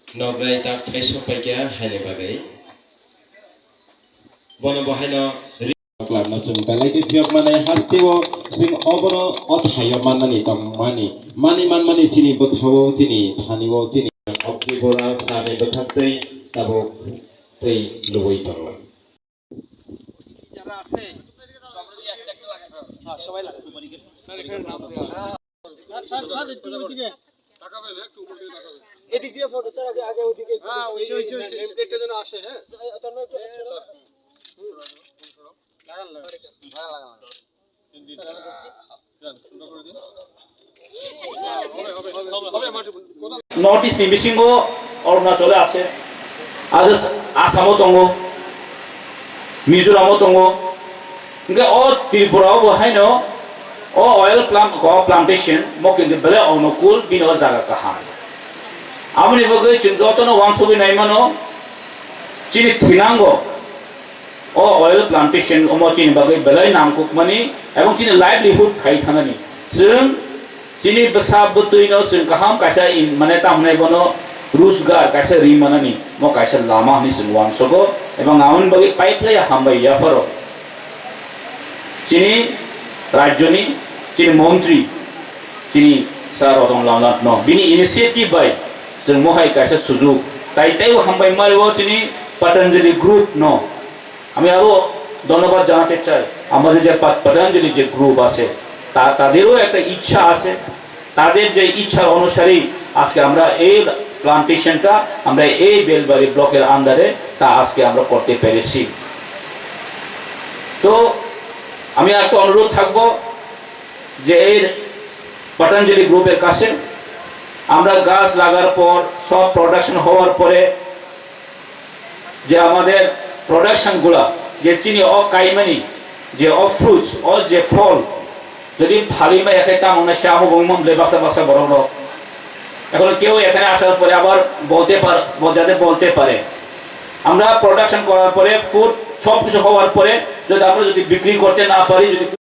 Nograi tak kaiso paikya haine bagai. Bono bahino klab na sum kalai di biak mana hastiwo sing obono ot hayo manani tam mani mani tini bothawo tini thaniwo tini opki bora sane bothaktei tabo tei luboi tangla. যারা আছে সবাই একটা একটা লাগে হ্যাঁ সবাই লাগে sir এখানে নাম দেওয়া স্যার একটু ওইদিকে তাকাবেন একটু উপরে তাকাবেন এদিক দিয়ে ফটো স্যার আগে আগে ওইদিকে হ্যাঁ ওই একটা যেন আসে হ্যাঁ তন্ময় একটু লাগান লাগান নর্থ ইস্ট মিসিং অরুণাচলে আছে আর আসামও দङ মিজোরামও দङ ओमफ्राय त्रिपुरायावबो हायनो अयल प्लांटेशन मकिंदि बेले अनुकूल बिनो जागा काहाय आमनि बगै जों जतनो वांसबि नायमानो चिनि थिनांगो अयल प्लांटेशन अमो चिनि बगै बेले नांगुकमानि एबं चिनि लाइवलीहुड खाइ थानानि जों चिनि बसा बतुइनो जों काहाम कासा माने तामनाय बनो रोजगार कासा रिमानानि म कासा लामा हनि जों वांसबो एबं आमनि बगै पाइपलाय हामबाय याफारो चिनी राज्यनि चिनी मंत्री चिनी सार रतन लालनाथ न बिनि इनिशिएटिव बाय जों महाय कायसा सुजुग ताइताइव हामबाय मारिव चिनी पतंजलि ग्रुप न আমি আরো ধন্যবাদ জানাতে চাই আমাদের যে পতঞ্জলি যে গ্রুপ আছে তাদেরও একটা ইচ্ছা আছে তাদের যে ইচ্ছা অনুসারে আজকে আমরা এই প্লান্টেশনটা আমরা এই বেলবাড়ি ব্লকের আন্ডারে তা আজকে আমরা করতে পেরেছি তো আমি একটা অনুরোধ থাকবো যে এই পতঞ্জলি গ্রুপের কাছে আমরা গাছ লাগার পর সব প্রোডাকশন হওয়ার পরে যে আমাদের প্রোডাকশনগুলা যে চিনি অ কাইমানি যে অ ফ্রুটস অ যে ফল যদি ফালিমা এখানে তামনা শাহ বংমম লেবাসা বাসা বড় বড় এখন কেউ এখানে আসার পরে আবার বলতে পারে আমরা প্রোডাকশন করার পরে ফুড সব কিছু হওয়ার পরে যদি আমরা যদি বিক্রি করতে না পারি যদি